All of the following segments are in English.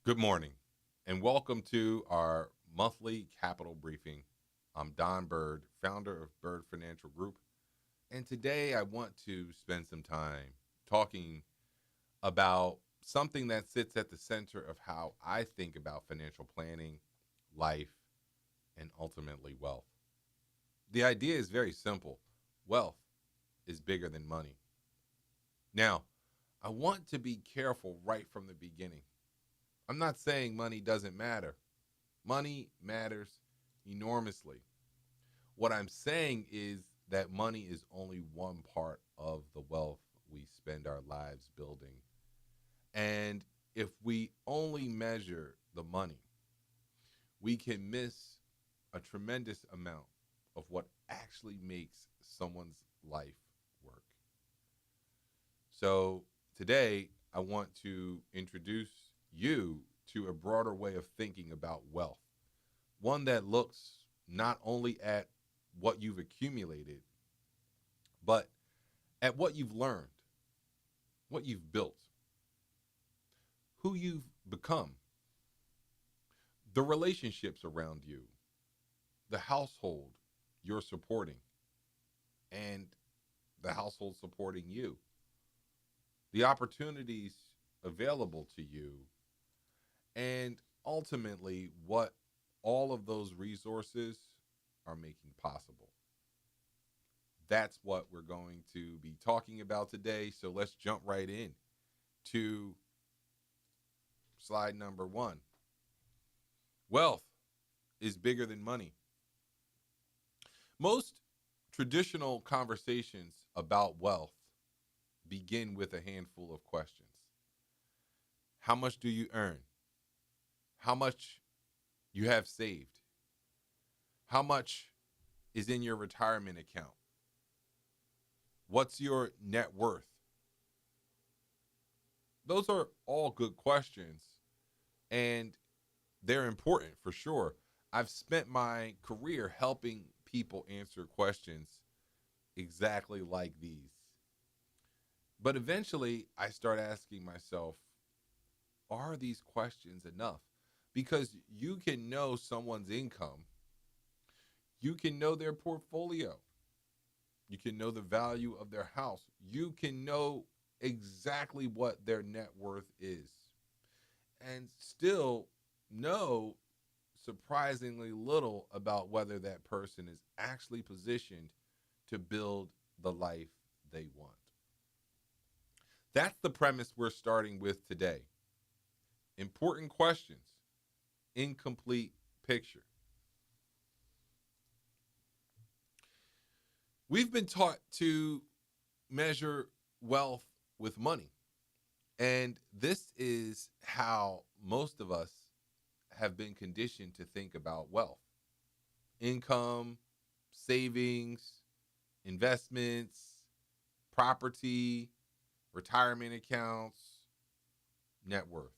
Good morning, and welcome to our monthly capital briefing. I'm Don Bird, founder of Bird Financial Group, and today I want to spend some time talking about something that sits at the center of how I think about financial planning, life, and ultimately wealth. The idea is very simple: wealth is bigger than money. Now, I want to be careful right from the beginning. I'm not saying money doesn't matter. Money matters enormously. What I'm saying is that money is only one part of the wealth we spend our lives building. And if we only measure the money, we can miss a tremendous amount of what actually makes someone's life work. So today, I want to introduce you to a broader way of thinking about wealth, one that looks not only at what you've accumulated, but at what you've learned, what you've built, who you've become, the relationships around you, the household you're supporting, and the household supporting you, the opportunities available to you, and ultimately what all of those resources are making possible. That's what we're going to be talking about today. So let's jump right in to slide number one. Wealth is bigger than money. Most traditional conversations about wealth begin with a handful of questions. How much do you earn? How much you have saved? How much is in your retirement account? What's your net worth? Those are all good questions, and they're important for sure. I've spent my career helping people answer questions exactly like these. But eventually, I start asking myself, are these questions enough? Because you can know someone's income, you can know their portfolio, you can know the value of their house, you can know exactly what their net worth is, and still know surprisingly little about whether that person is actually positioned to build the life they want. That's the premise we're starting with today. Important questions, incomplete picture. We've been taught to measure wealth with money, and this is how most of us have been conditioned to think about wealth: income, savings, investments, property, retirement accounts, net worth.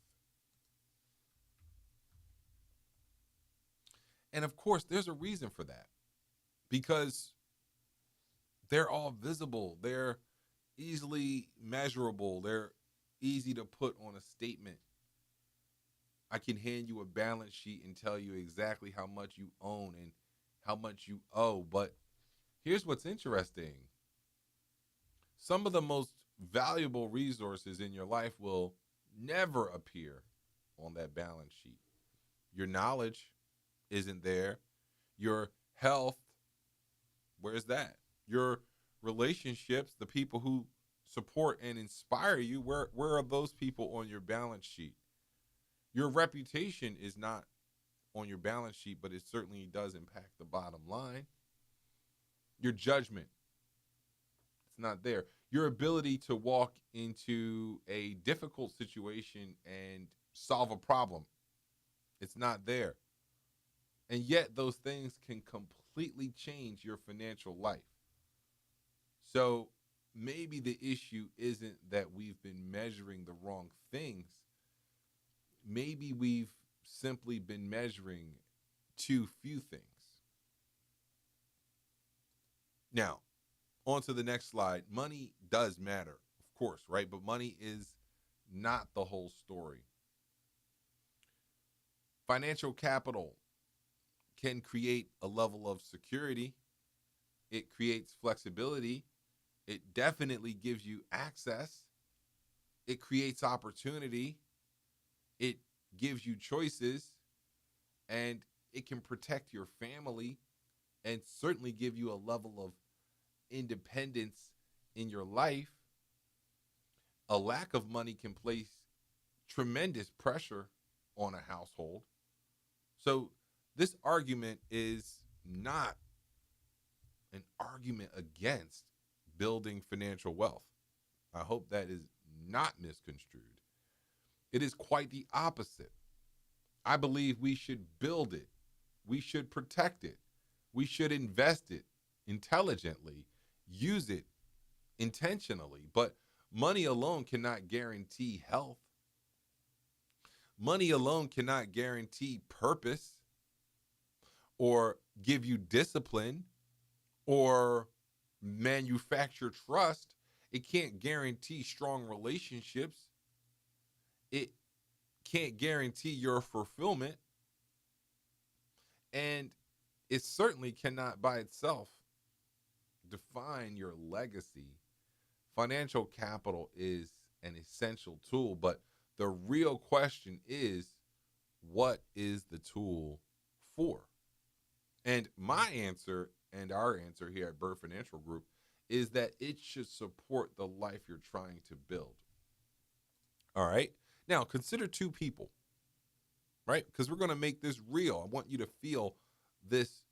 And of course, there's a reason for that, because they're all visible, they're easily measurable, they're easy to put on a statement. I can hand you a balance sheet and tell you exactly how much you own and how much you owe. But here's what's interesting: some of the most valuable resources in your life will never appear on that balance sheet. Your knowledge isn't there. Your health, where's that? Your relationships, the people who support and inspire you, where are those people on your balance sheet? Your reputation is not on your balance sheet, but it certainly does impact the bottom line. Your judgment, it's not there. Your ability to walk into a difficult situation and solve a problem, it's not there. And yet those things can completely change your financial life. So maybe the issue isn't that we've been measuring the wrong things. Maybe we've simply been measuring too few things. Now, on to the next slide. Money does matter, of course, right? But money is not the whole story. Financial capital can create a level of security. It creates flexibility. It definitely gives you access. It creates opportunity. It gives you choices, and it can protect your family and certainly give you a level of independence in your life. A lack of money can place tremendous pressure on a household. So, this argument is not an argument against building financial wealth. I hope that is not misconstrued. It is quite the opposite. I believe we should build it, we should protect it, we should invest it intelligently, use it intentionally. But money alone cannot guarantee health. Money alone cannot guarantee purpose or give you discipline or manufacture trust. It can't guarantee strong relationships. It can't guarantee your fulfillment. And it certainly cannot by itself define your legacy. Financial capital is an essential tool, but the real question is, what is the tool for? And my answer and our answer here at Bird Financial Group is that it should support the life you're trying to build. All right. Now, consider two people, right? Because we're going to make this real. I want you to feel this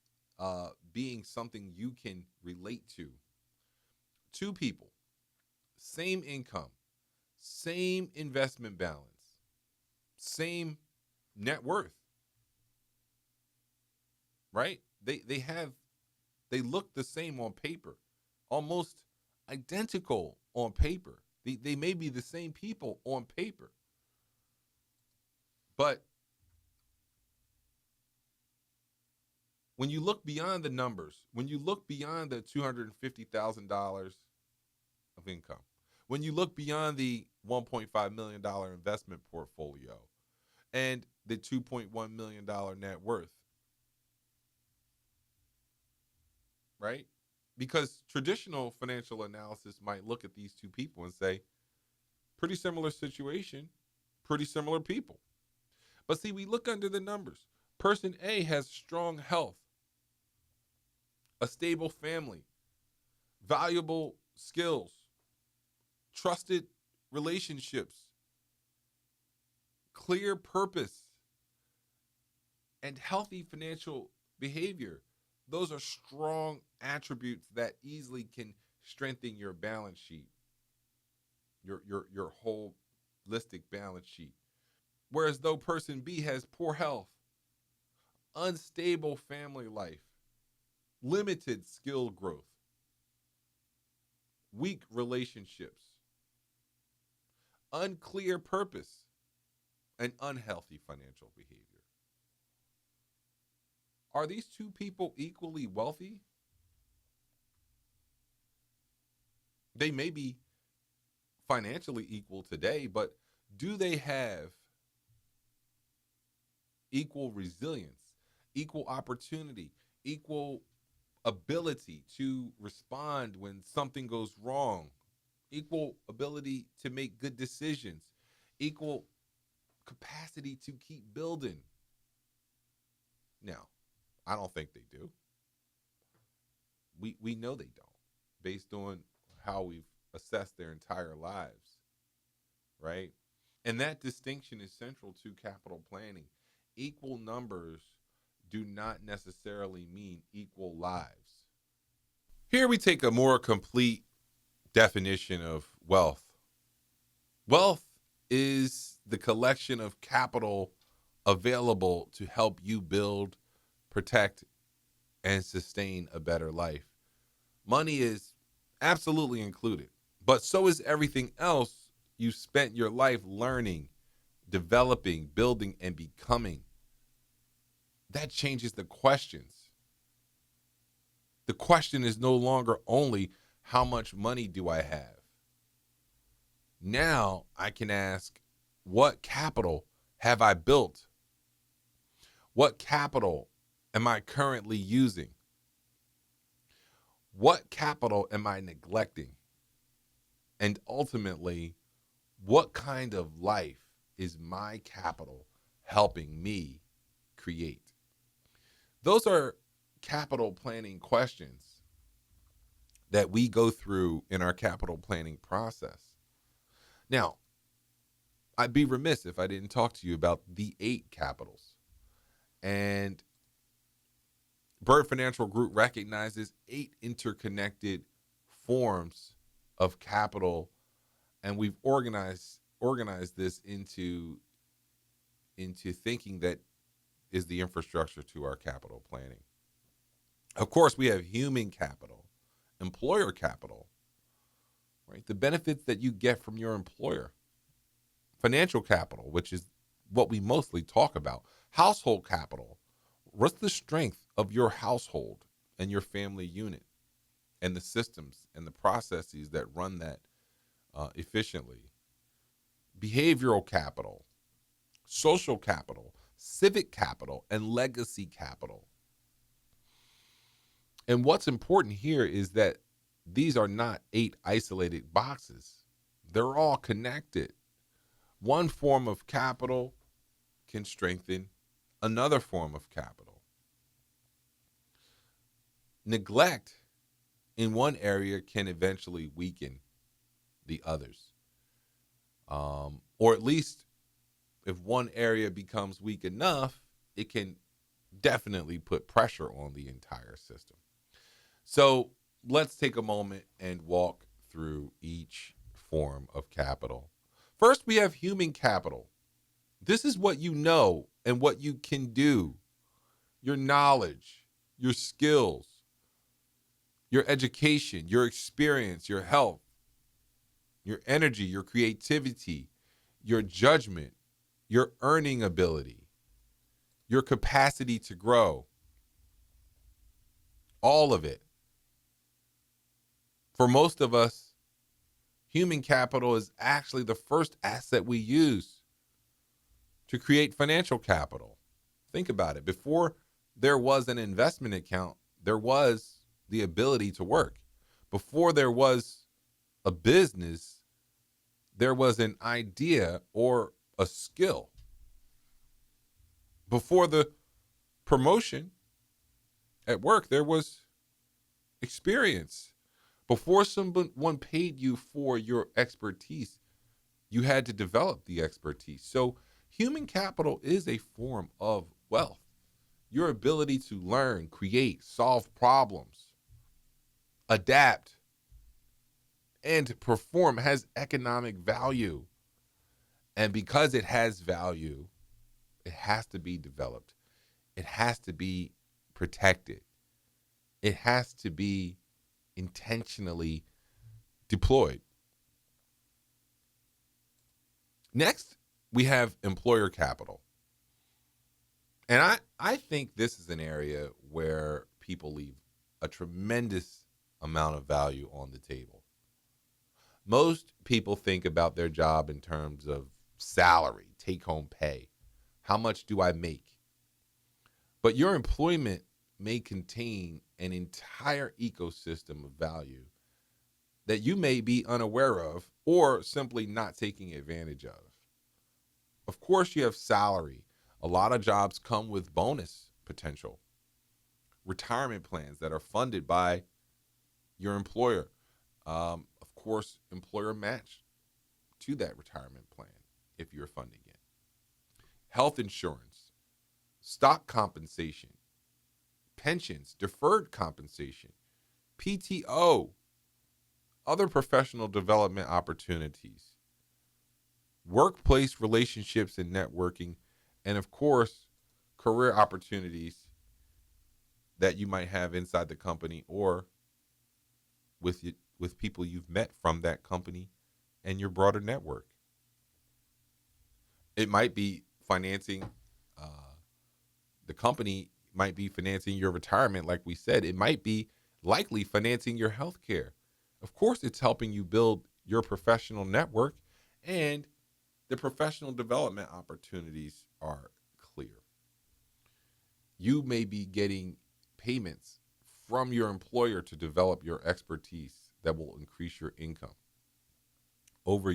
being something you can relate to. Two people, same income, same investment balance, same net worth, right? They look the same on paper, almost identical on paper. They may be the same people on paper, but when you look beyond the numbers, when you look beyond the $250,000 of income, when you look beyond the $1.5 million investment portfolio and the $2.1 million net worth, right? Because traditional financial analysis might look at these two people and say, pretty similar situation, pretty similar people. But see, we look under the numbers. Person A has strong health, a stable family, valuable skills, trusted relationships, clear purpose, and healthy financial behavior. Those are strong attributes that easily can strengthen your balance sheet, your holistic balance sheet. Whereas though person B has poor health, unstable family life, limited skill growth, weak relationships, unclear purpose, and unhealthy financial behavior. Are these two people equally wealthy? They may be financially equal today, but do they have equal resilience, equal opportunity, equal ability to respond when something goes wrong, equal ability to make good decisions, equal capacity to keep building? Now, I don't think they do. We know they don't, based on how we've assessed their entire lives, right? And that distinction is central to capital planning. Equal numbers do not necessarily mean equal lives. Here we take a more complete definition of wealth. Wealth is the collection of capital available to help you build, protect, and sustain a better life. Money is absolutely included, but so is everything else you spent your life learning, developing, building, and becoming. That changes the questions. The question is no longer only how much money do I have? Now I can ask, what capital have I built? What capital am I currently using? What capital am I neglecting? And ultimately, what kind of life is my capital helping me create? Those are capital planning questions that we go through in our capital planning process. Now, I'd be remiss if I didn't talk to you about the 8 capitals. And Bird Financial Group recognizes 8 interconnected forms of capital, and we've organized this into thinking that is the infrastructure to our capital planning. Of course, we have human capital, employer capital, right? The benefits that you get from your employer. Financial capital, which is what we mostly talk about. Household capital. What's the strength of your household and your family unit and the systems and the processes that run that efficiently? Behavioral capital, social capital, civic capital, and legacy capital. And what's important here is that these are not 8 isolated boxes. They're all connected. One form of capital can strengthen another form of capital. Neglect in one area can eventually weaken the others. Or at least if one area becomes weak enough, it can definitely put pressure on the entire system. So let's take a moment and walk through each form of capital. First, we have human capital. This is what you know and what you can do, your knowledge, your skills, your education, your experience, your health, your energy, your creativity, your judgment, your earning ability, your capacity to grow. All of it. For most of us, human capital is actually the first asset we use to create financial capital. Think about it. Before there was an investment account, there was the ability to work. Before there was a business, there was an idea or a skill. Before the promotion at work, there was experience. Before someone paid you for your expertise, you had to develop the expertise. So human capital is a form of wealth. Your ability to learn, create, solve problems, adapt, and perform has economic value. And because it has value, it has to be developed. It has to be protected. It has to be intentionally deployed. Next, we have employer capital. And I think this is an area where people leave a tremendous amount of value on the table. Most people think about their job in terms of salary, take-home pay. How much do I make? But your employment may contain an entire ecosystem of value that you may be unaware of or simply not taking advantage of. Of course, you have salary. A lot of jobs come with bonus potential, retirement plans that are funded by your employer. Of course, employer match to that retirement plan if you're funding it. Health insurance, stock compensation, pensions, deferred compensation, PTO, other professional development opportunities, workplace relationships and networking, and of course, career opportunities that you might have inside the company or with people you've met from that company and your broader network. It might be financing, the company might be financing your retirement, like we said. It might be likely financing your health care. Of course, it's helping you build your professional network, and the professional development opportunities are clear. You may be getting payments from your employer to develop your expertise that will increase your income over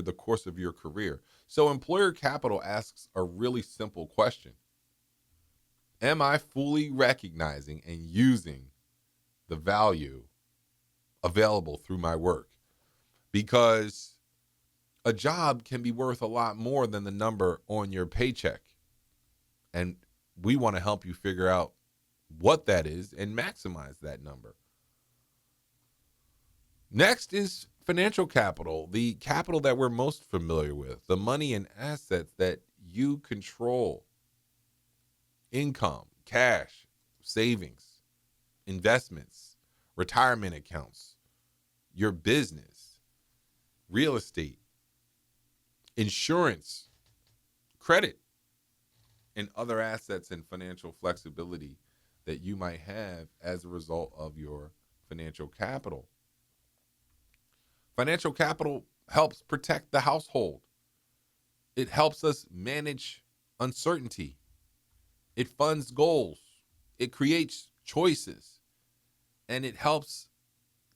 the course of your career. So employer capital asks a really simple question. Am I fully recognizing and using the value available through my work? Because a job can be worth a lot more than the number on your paycheck. And we want to help you figure out what that is and maximize that number. Next is financial capital, the capital that we're most familiar with, the money and assets that you control. Income, cash, savings, investments, retirement accounts, your business, real estate, insurance, credit, and other assets and financial flexibility that you might have as a result of your financial capital. Financial capital helps protect the household. It helps us manage uncertainty. It funds goals. It creates choices. And it helps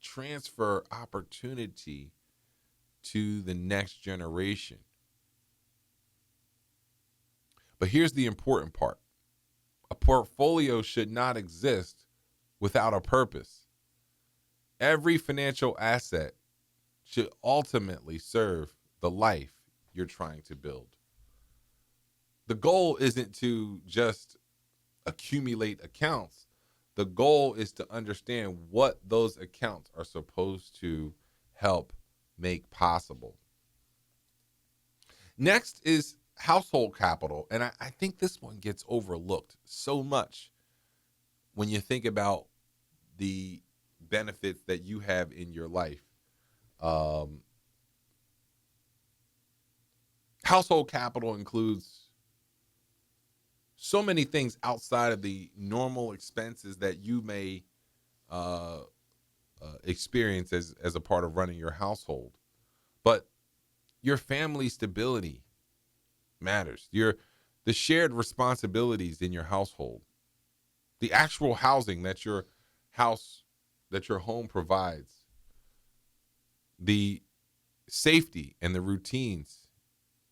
transfer opportunity to the next generation. But here's the important part. A portfolio should not exist without a purpose. Every financial asset should ultimately serve the life you're trying to build. The goal isn't to just accumulate accounts. The goal is to understand what those accounts are supposed to help make possible. Next is household capital. And I think this one gets overlooked so much when you think about the benefits that you have in your life. Household capital includes so many things outside of the normal expenses that you may experience as a part of running your household. But your family stability matters. The shared responsibilities in your household, the actual housing that your home provides, the safety and the routines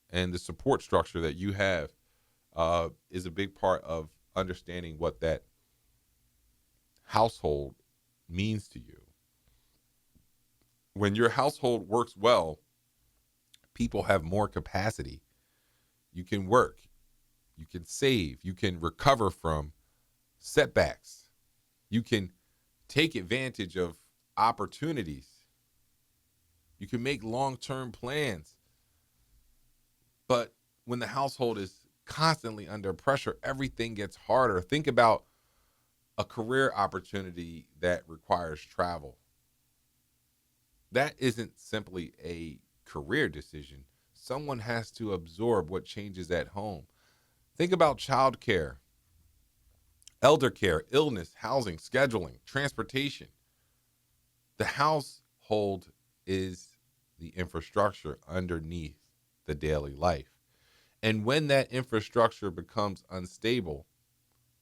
and the support structure that you have is a big part of understanding what that household means to you. When your household works well, people have more capacity. You can work, you can save, you can recover from setbacks, you can take advantage of opportunities, you can make long-term plans. But when the household is constantly under pressure, everything gets harder. Think about a career opportunity that requires travel. That isn't simply a career decision. Someone has to absorb what changes at home. Think about childcare, elder care, illness, housing, scheduling, transportation. The household is the infrastructure underneath the daily life. And when that infrastructure becomes unstable,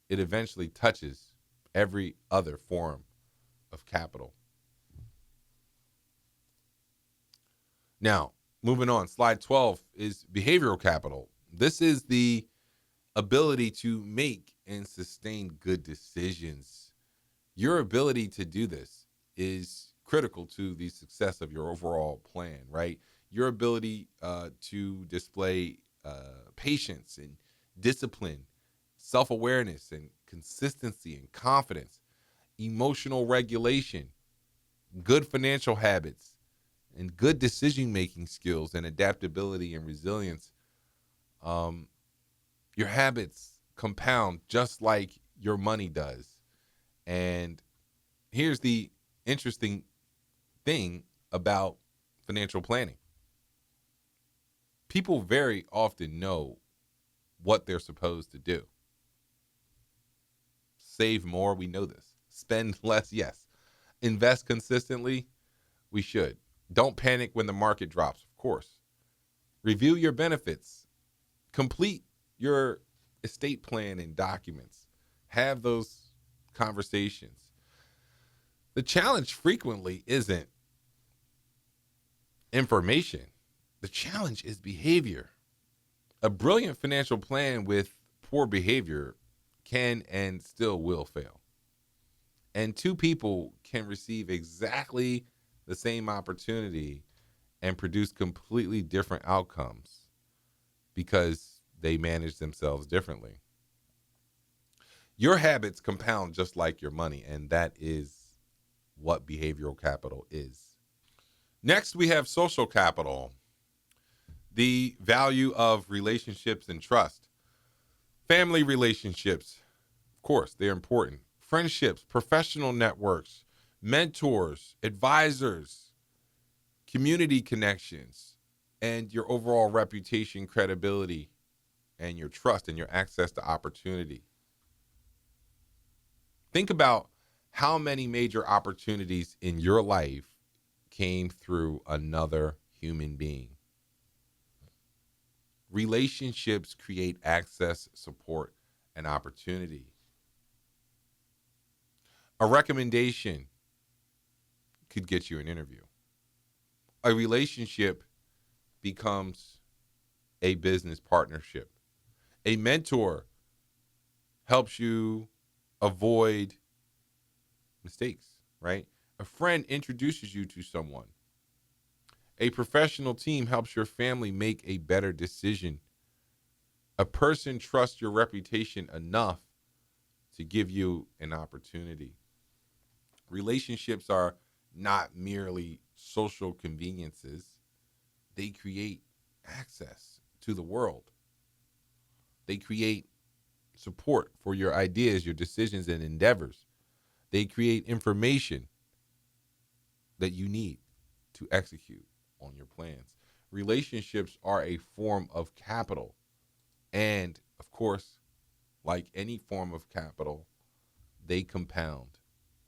it eventually touches every other form of capital. Now, moving on, slide 12 is behavioral capital. This is the ability to make and sustain good decisions. Your ability to do this is critical to the success of your overall plan, right? Your ability to display patience and discipline, self-awareness and consistency and confidence, emotional regulation, good financial habits, and good decision-making skills and adaptability and resilience. Your habits compound just like your money does. And here's the interesting thing about financial planning. People very often know what they're supposed to do. Save more, we know this. Spend less, yes. Invest consistently, we should. Don't panic when the market drops, of course. Review your benefits. Complete your estate plan and documents. Have those conversations. The challenge frequently isn't information, the challenge is behavior. A brilliant financial plan with poor behavior can and still will fail. And two people can receive exactly the same opportunity and produce completely different outcomes because they manage themselves differently. Your habits compound just like your money, and that is what behavioral capital is. Next, we have social capital, the value of relationships and trust. Family relationships, of course, they're important. Friendships, professional networks, mentors, advisors, community connections, and your overall reputation, credibility, and your trust and your access to opportunity. Think about how many major opportunities in your life came through another human being. Relationships create access, support, and opportunity. A recommendation could get you an interview. A relationship becomes a business partnership. A mentor helps you avoid mistakes, right? A friend introduces you to someone. A professional team helps your family make a better decision. A person trusts your reputation enough to give you an opportunity. Relationships are not merely social conveniences, they create access to the world. They create support for your ideas, your decisions, and endeavors. They create information that you need to execute on your plans. Relationships are a form of capital. And of course, like any form of capital, they compound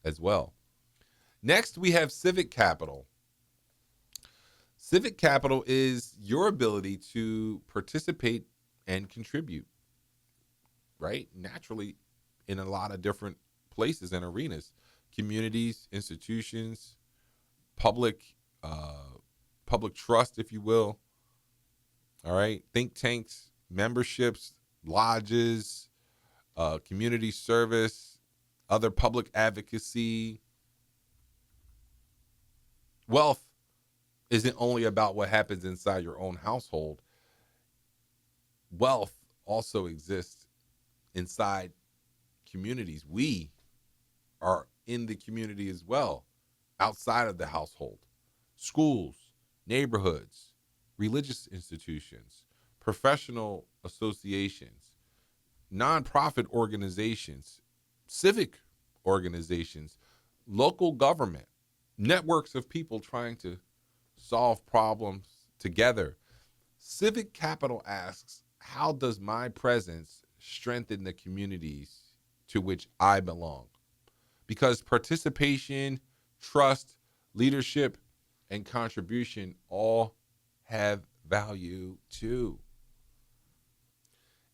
as well. Next, we have civic capital. Civic capital is your ability to participate and contribute, right? Naturally, in a lot of different places and arenas, communities, institutions, public, public trust, if you will. All right, think tanks, memberships, lodges, community service, other public advocacy. Wealth isn't only about what happens inside your own household. Wealth also exists inside communities. We are in the community as well, outside of the household. Schools, neighborhoods, religious institutions, professional associations, nonprofit organizations, civic organizations, local government, networks of people trying to solve problems together. Civic capital asks, how does my presence strengthen the communities to which I belong? Because participation, trust, leadership, and contribution all have value too.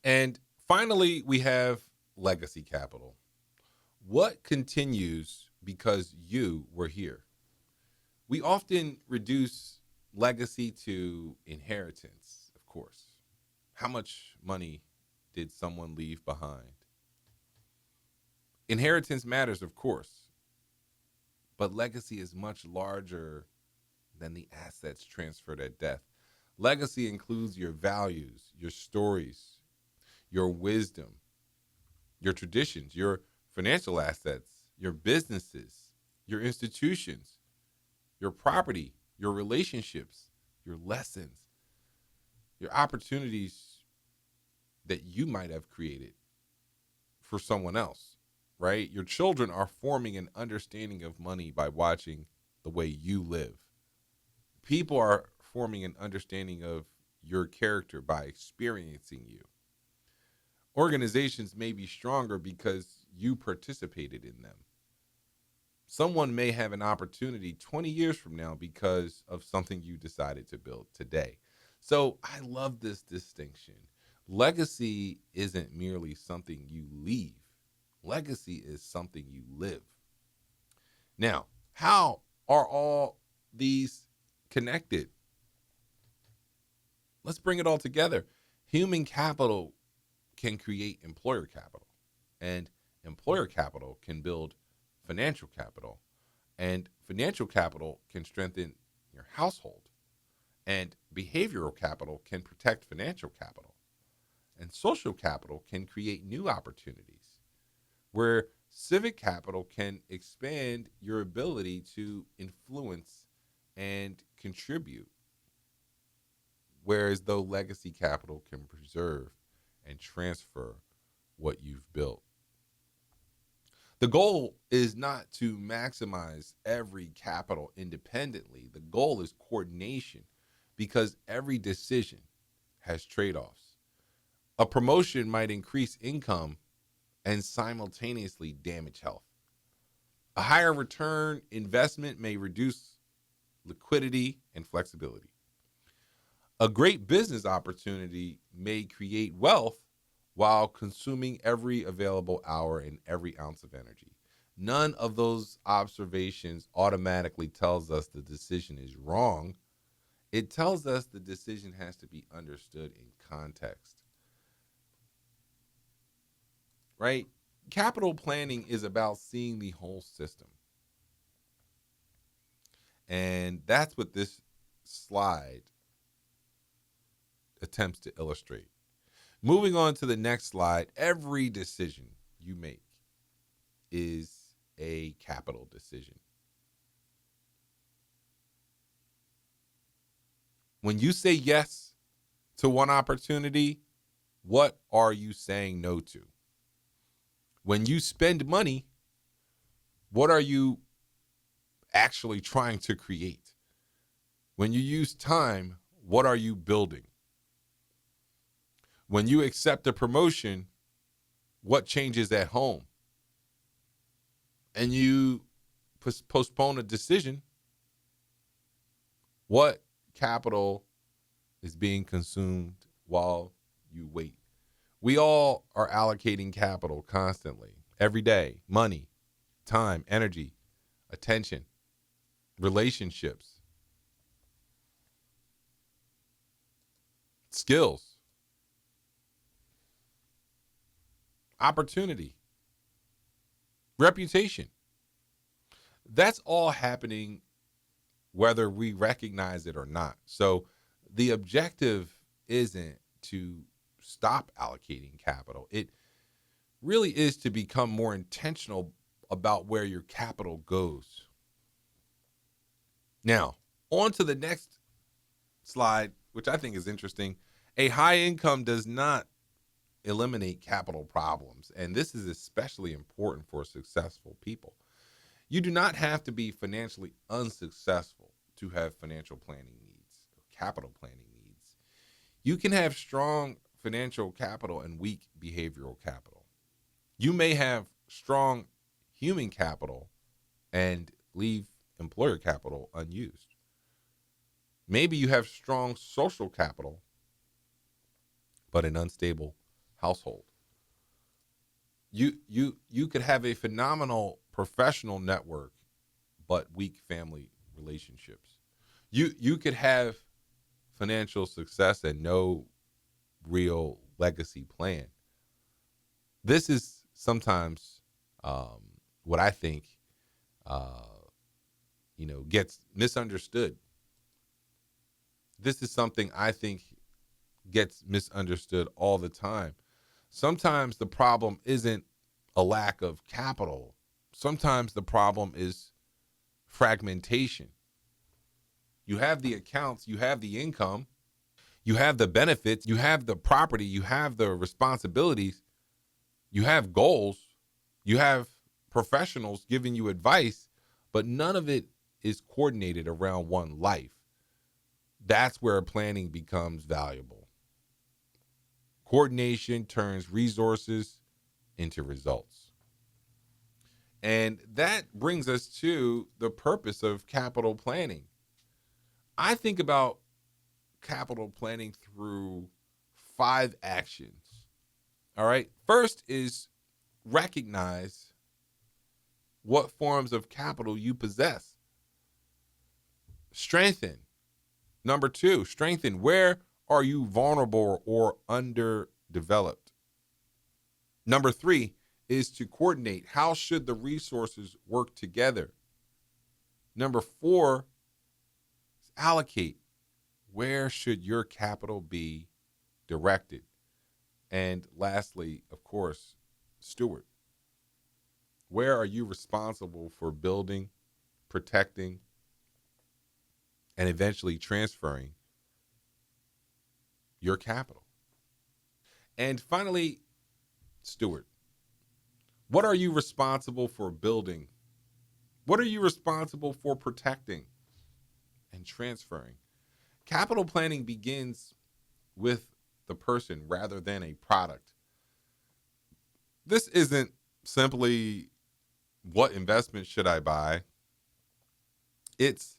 And finally, we have legacy capital. What continues because you were here? We often reduce legacy to inheritance, of course. How much money did someone leave behind? Inheritance matters, of course, but legacy is much larger than the assets transferred at death. Legacy includes your values, your stories, your wisdom, your traditions, your financial assets, your businesses, your institutions, your property, your relationships, your lessons, your opportunities that you might have created for someone else, right? Your children are forming an understanding of money by watching the way you live. People are forming an understanding of your character by experiencing you. Organizations may be stronger because you participated in them. Someone may have an opportunity 20 years from now because of something you decided to build today. So I love this distinction. Legacy isn't merely something you leave, legacy is something you live. Now, how are all these connected? Let's bring it all together. Human capital can create employer capital, and employer capital can build financial capital, and financial capital can strengthen your household, and behavioral capital can protect financial capital, and social capital can create new opportunities, where civic capital can expand your ability to influence and contribute, whereas though legacy capital can preserve and transfer what you've built. The goal is not to maximize every capital independently. The goal is coordination, because every decision has trade offs. A promotion might increase income and simultaneously damage health. A higher return investment may reduce liquidity and flexibility. A great business opportunity may create wealth while consuming every available hour and every ounce of energy. None of those observations automatically tells us the decision is wrong. It tells us the decision has to be understood in context, right? Capital planning is about seeing the whole system. And that's what this slide attempts to illustrate. Moving on to the next slide, every decision you make is a capital decision. When you say yes to one opportunity, what are you saying no to? When you spend money, what are you actually trying to create? When you use time, what are you building? When you accept a promotion, what changes at home? And you postpone a decision, what capital is being consumed while you wait? We all are allocating capital constantly, every day: money, time, energy, attention, relationships, skills, opportunity, reputation. That's all happening whether we recognize it or not. So the objective isn't to stop allocating capital. It really is to become more intentional about where your capital goes. Now, on to the next slide, which I think is interesting. A high income does not eliminate capital problems, and this is especially important for successful people. You do not have to be financially unsuccessful to have financial planning needs or capital planning needs. You can have strong financial capital and weak behavioral capital. You may have strong human capital and leave employer capital unused. Maybe you have strong social capital, but an unstable household. You could have a phenomenal professional network, but weak family relationships. You could have financial success and no real legacy plan. This is sometimes what I think gets misunderstood. This is something I think gets misunderstood all the time. Sometimes the problem isn't a lack of capital. Sometimes the problem is fragmentation. You have the accounts, you have the income, you have the benefits, you have the property, you have the responsibilities, you have goals, you have professionals giving you advice, but none of it is coordinated around one life. That's where planning becomes valuable. Coordination turns resources into results. And that brings us to the purpose of capital planning. I think about capital planning through 5 actions. All right. First is recognize what forms of capital you possess. Strengthen. Number 2, strengthen. Where are you vulnerable or underdeveloped? Number 3 is to coordinate. How should the resources work together? Number 4 is allocate. Where should your capital be directed? And lastly, of course, steward. Where are you responsible for building, protecting, and eventually transferring your capital? And finally, steward. What are you responsible for building? What are you responsible for protecting and transferring? Capital planning begins with the person rather than a product. This isn't simply what investment should I buy? It's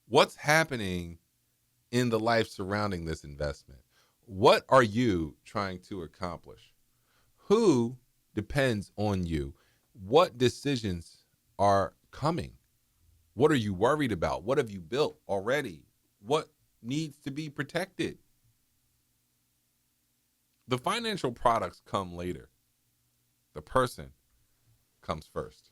what's happening in the life surrounding this investment. What are you trying to accomplish? Who depends on you? What decisions are coming? What are you worried about? What have you built already? What needs to be protected? The financial products come later. The person comes first.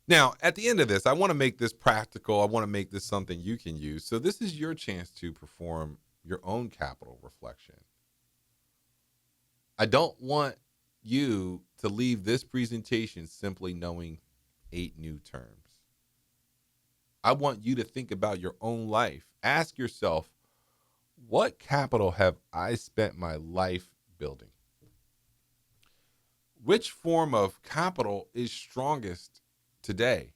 Now, at the end of this, I want to make this practical. I want to make this something you can use. So this is your chance to perform your own capital reflection. I don't want you to leave this presentation simply knowing 8 new terms. I want you to think about your own life. Ask yourself, what capital have I spent my life building? Which form of capital is strongest today?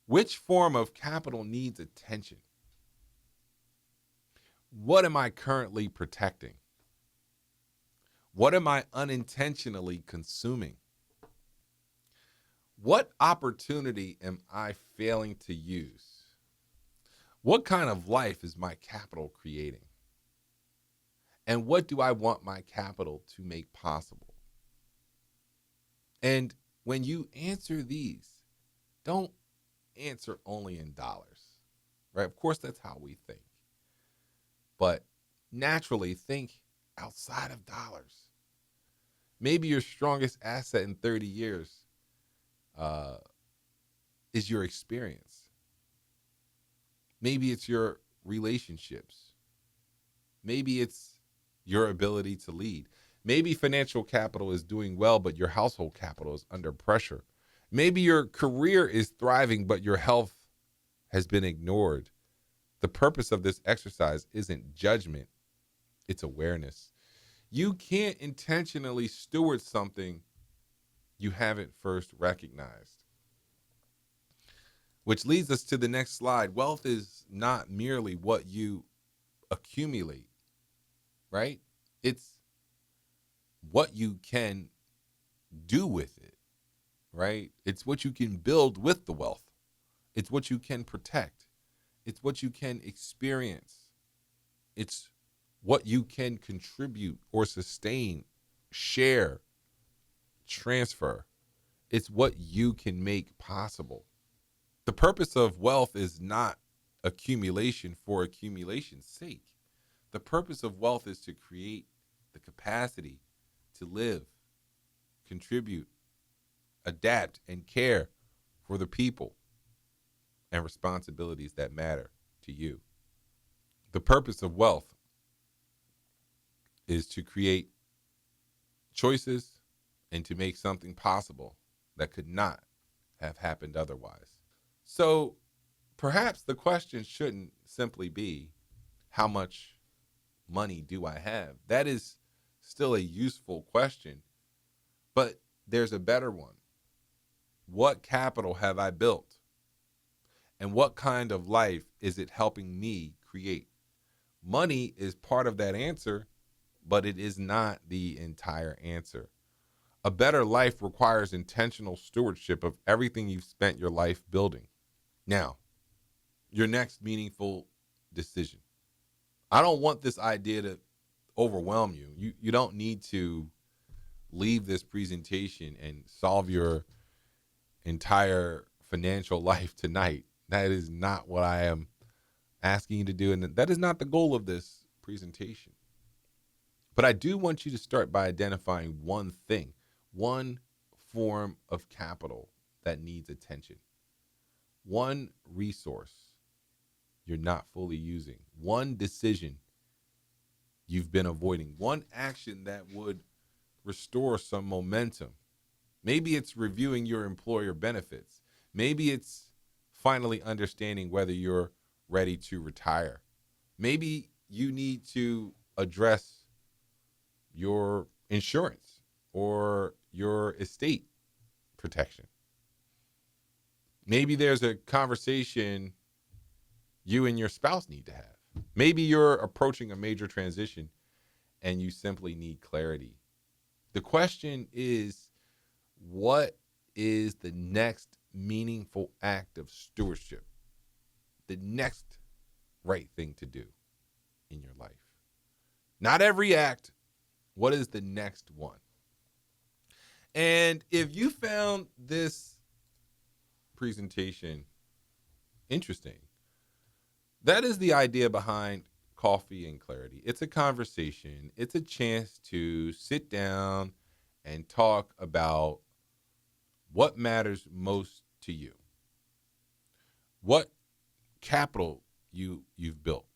Which form of capital needs attention? What am I currently protecting? What am I unintentionally consuming? What opportunity am I failing to use? What kind of life is my capital creating? And what do I want my capital to make possible? And when you answer these, don't answer only in dollars, right? Of course, that's how we think. But naturally, think outside of dollars. Maybe your strongest asset in 30 years is your experience. Maybe it's your relationships. Maybe it's your ability to lead. Maybe financial capital is doing well, but your household capital is under pressure. Maybe your career is thriving, but your health has been ignored. The purpose of this exercise isn't judgment, it's awareness. You can't intentionally steward something you haven't first recognized. Which leads us to the next slide. Wealth is not merely what you accumulate, right? It's what you can do with it, right? It's what you can build with the wealth. It's what you can protect. It's what you can experience. It's what you can contribute or sustain, share, transfer. It's what you can make possible. The purpose of wealth is not accumulation for accumulation's sake. The purpose of wealth is to create the capacity to live, contribute, adapt, and care for the people and responsibilities that matter to you. The purpose of wealth is to create choices and to make something possible that could not have happened otherwise. So perhaps the question shouldn't simply be, how much money do I have? That is still a useful question, but there's a better one. What capital have I built? And what kind of life is it helping me create? Money is part of that answer, but it is not the entire answer. A better life requires intentional stewardship of everything you've spent your life building. Now, your next meaningful decision. I don't want this idea to overwhelm you. You don't need to leave this presentation and solve your entire financial life tonight. That is not what I am asking you to do, and that is not the goal of this presentation. But I do want you to start by identifying one thing, one form of capital that needs attention, one resource you're not fully using, one decision you've been avoiding, one action that would restore some momentum. Maybe it's reviewing your employer benefits. Maybe it's finally understanding whether you're ready to retire. Maybe you need to address your insurance or your estate protection. Maybe there's a conversation you and your spouse need to have. Maybe you're approaching a major transition and you simply need clarity. The question is, what is the next meaningful act of stewardship? The next right thing to do in your life? Not every act. What is the next one? And if you found this presentation interesting, that is the idea behind Coffee and Clarity. It's a conversation. It's a chance to sit down and talk about what matters most to you. What capital you've built.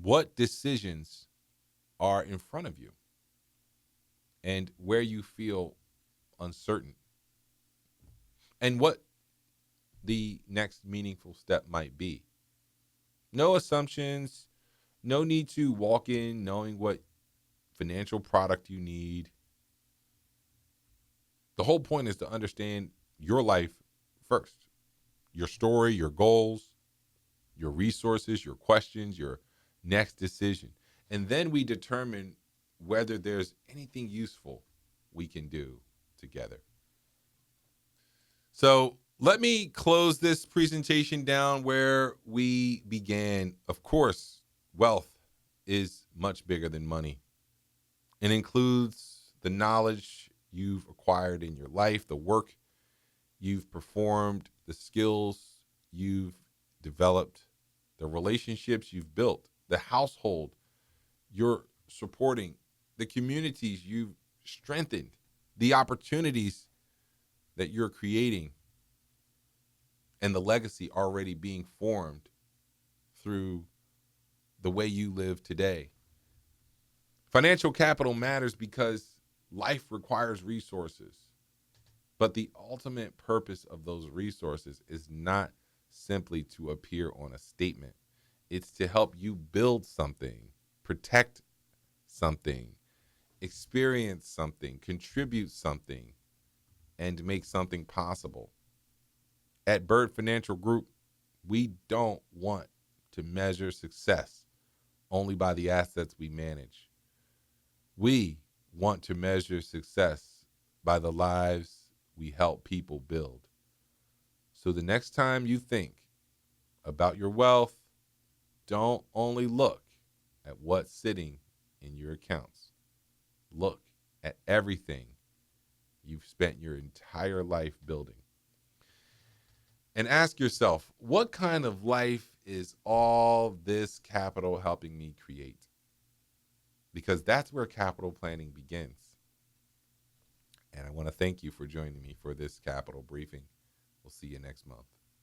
What decisions are in front of you. And where you feel uncertain. And what the next meaningful step might be. No assumptions. No need to walk in knowing what financial product you need. The whole point is to understand your life first. Your story, your goals, your resources, your questions, your next decision. And then we determine whether there's anything useful we can do together. So let me close this presentation down where we began. Of course, wealth is much bigger than money. It includes the knowledge you've acquired in your life, the work you've performed, the skills you've developed, the relationships you've built, the household you're supporting, the communities you've strengthened, the opportunities that you're creating, and the legacy already being formed through the way you live today. Financial capital matters because life requires resources. But the ultimate purpose of those resources is not simply to appear on a statement. It's to help you build something, protect something, experience something, contribute something, and make something possible. At Bird Financial Group, we don't want to measure success only by the assets we manage. We want to measure success by the lives we help people build. So the next time you think about your wealth, don't only look at what's sitting in your accounts. Look at everything you've spent your entire life building. And ask yourself, what kind of life is all this capital helping me create? Because that's where capital planning begins. And I want to thank you for joining me for this capital briefing. We'll see you next month.